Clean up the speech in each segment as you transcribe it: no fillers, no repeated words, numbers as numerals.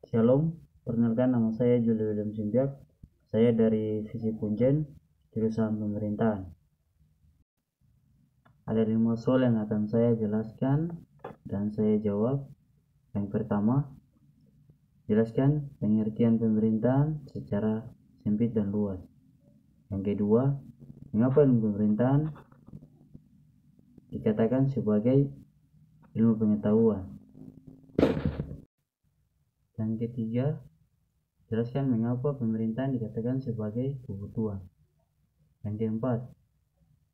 Shalom, perkenalkan nama saya Juli William Simbiak. Saya dari Visi Punjen, jurusan pemerintahan. Ada 5 soal yang akan saya jelaskan dan saya jawab. Yang pertama, jelaskan pengertian pemerintahan secara sempit dan luas. Yang kedua, mengapa ilmu pemerintahan dikatakan sebagai ilmu pengetahuan. Yang ketiga, jelaskan mengapa pemerintahan dikatakan sebagai kebutuhan. Yang keempat,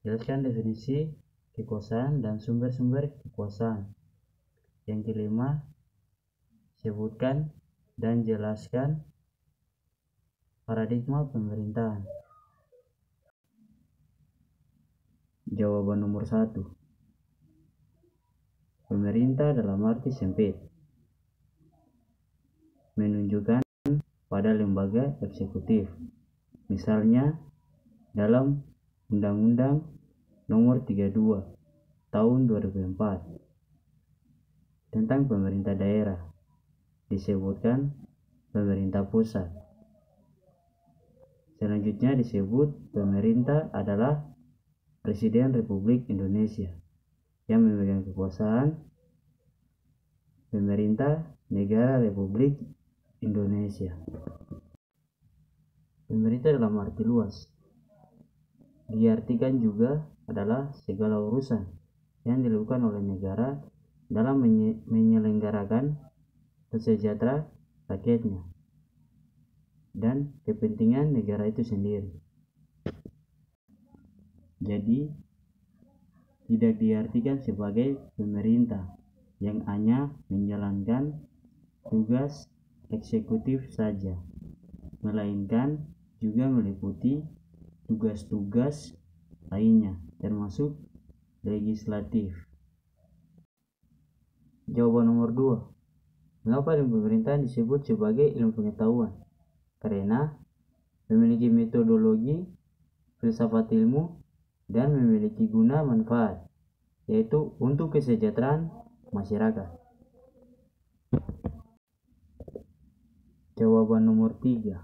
jelaskan definisi kekuasaan dan sumber-sumber kekuasaan. Yang kelima, sebutkan dan jelaskan paradigma pemerintahan. Jawaban nomor 1. Pemerintah dalam arti sempit menunjukkan pada lembaga eksekutif. Misalnya dalam Undang-Undang Nomor 32 Tahun 2004 tentang pemerintah daerah disebutkan pemerintah pusat. Selanjutnya disebut pemerintah adalah Presiden Republik Indonesia yang memegang kekuasaan pemerintah negara Republik Indonesia. Pemerintah dalam arti luas diartikan juga adalah segala urusan yang dilakukan oleh negara dalam menyelenggarakan kesejahteraan rakyatnya dan kepentingan negara itu sendiri. Jadi tidak diartikan sebagai pemerintah yang hanya menjalankan tugas eksekutif saja, melainkan juga meliputi tugas-tugas lainnya termasuk legislatif. Jawaban nomor 2. Mengapa ilmu pemerintahan disebut sebagai ilmu pengetahuan? Karena memiliki metodologi, filsafat ilmu, dan memiliki guna manfaat, yaitu untuk kesejahteraan masyarakat. Jawaban nomor 3.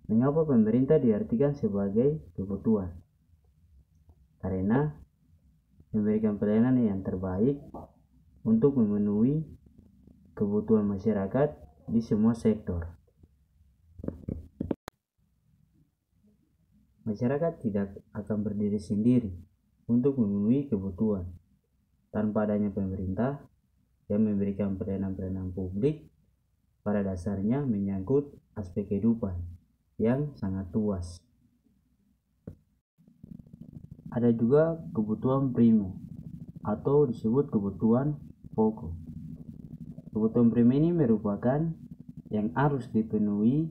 Mengapa pemerintah diartikan sebagai kebutuhan? Karena memberikan pelayanan yang terbaik untuk memenuhi kebutuhan masyarakat di semua sektor. Masyarakat tidak akan berdiri sendiri untuk memenuhi kebutuhan tanpa adanya pemerintah yang memberikan pelayanan-pelayanan publik. Pada dasarnya menyangkut aspek kehidupan yang sangat luas. Ada juga kebutuhan primer atau disebut kebutuhan pokok. Kebutuhan primer ini merupakan yang harus dipenuhi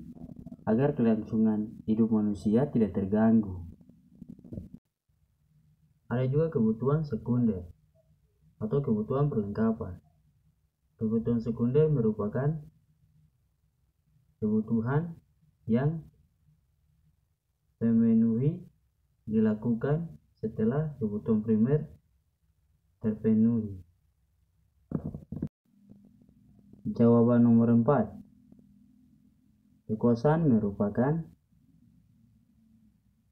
agar kelangsungan hidup manusia tidak terganggu. Ada juga kebutuhan sekunder atau kebutuhan perlengkapan. Kebutuhan sekunder merupakan kebutuhan yang terpenuhi dilakukan setelah kebutuhan primer terpenuhi. Jawaban nomor 4. Kekuasaan merupakan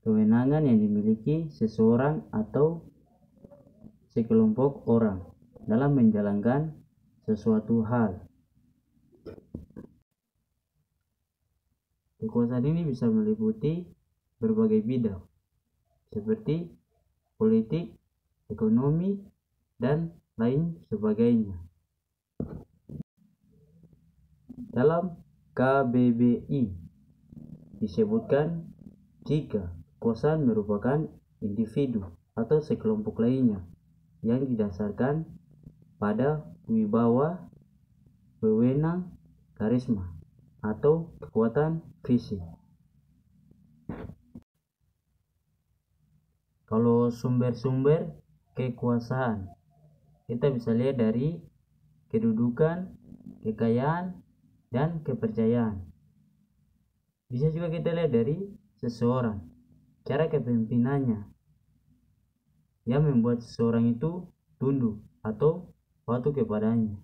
kewenangan yang dimiliki seseorang atau sekelompok orang dalam menjalankan sesuatu hal. Kekuasaan ini bisa meliputi berbagai bidang seperti politik, ekonomi, dan lain sebagainya. Dalam KBBI disebutkan jika kekuasaan merupakan individu atau sekelompok lainnya yang didasarkan pada wibawa, wewenang, karisma, atau kekuatan fisik. Kalau sumber-sumber kekuasaan, kita bisa lihat dari kedudukan, kekayaan, dan kepercayaan. Bisa juga kita lihat dari seseorang, cara kepemimpinannya yang membuat seseorang itu tunduk atau patuh kepadanya.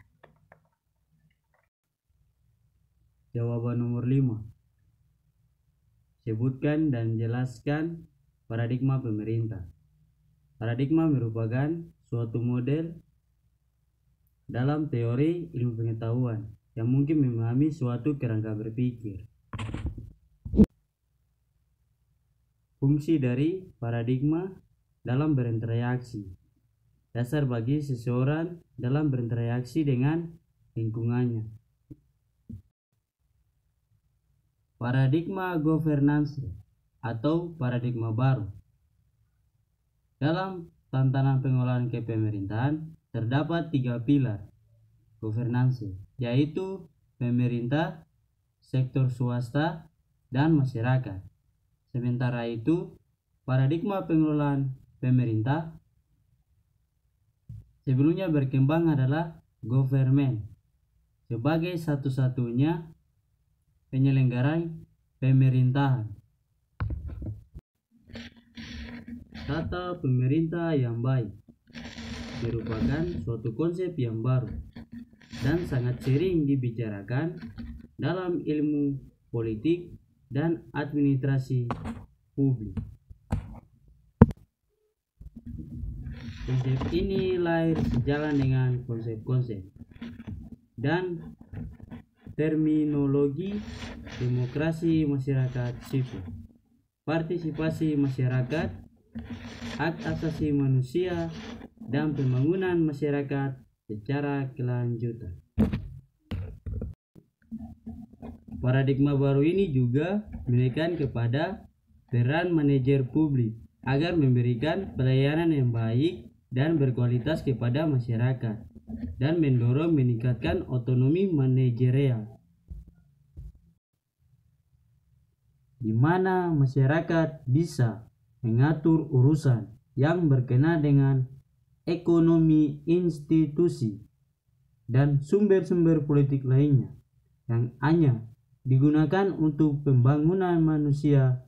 Jawaban nomor 5. Sebutkan dan jelaskan paradigma pemerintah. Paradigma merupakan suatu model dalam teori ilmu pengetahuan yang mungkin memahami suatu kerangka berpikir. Fungsi dari paradigma dalam berinteraksi. Dasar bagi seseorang dalam berinteraksi dengan lingkungannya. Paradigma governance atau paradigma baru. Dalam tantangan pengolahan kepemerintahan terdapat 3 pilar governance, yaitu pemerintah, sektor swasta, dan masyarakat. Sementara itu, paradigma pengelolaan pemerintah sebelumnya berkembang adalah government sebagai satu-satunya penyelenggaraan pemerintahan. Tata pemerintah yang baik merupakan suatu konsep yang baru dan sangat sering dibicarakan dalam ilmu politik dan administrasi publik. Konsep ini lahir sejalan dengan konsep-konsep dan terminologi demokrasi masyarakat sipil, partisipasi masyarakat, hak asasi manusia, dan pembangunan masyarakat secara kelanjutan. Paradigma baru ini juga menekan kepada peran manajer publik agar memberikan pelayanan yang baik dan berkualitas kepada masyarakat dan mendorong meningkatkan otonomi manajerial, di mana masyarakat bisa mengatur urusan yang berkenaan dengan ekonomi, institusi, dan sumber-sumber politik lainnya yang hanya digunakan untuk pembangunan manusia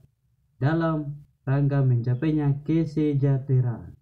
dalam rangka mencapainya kesejahteraan.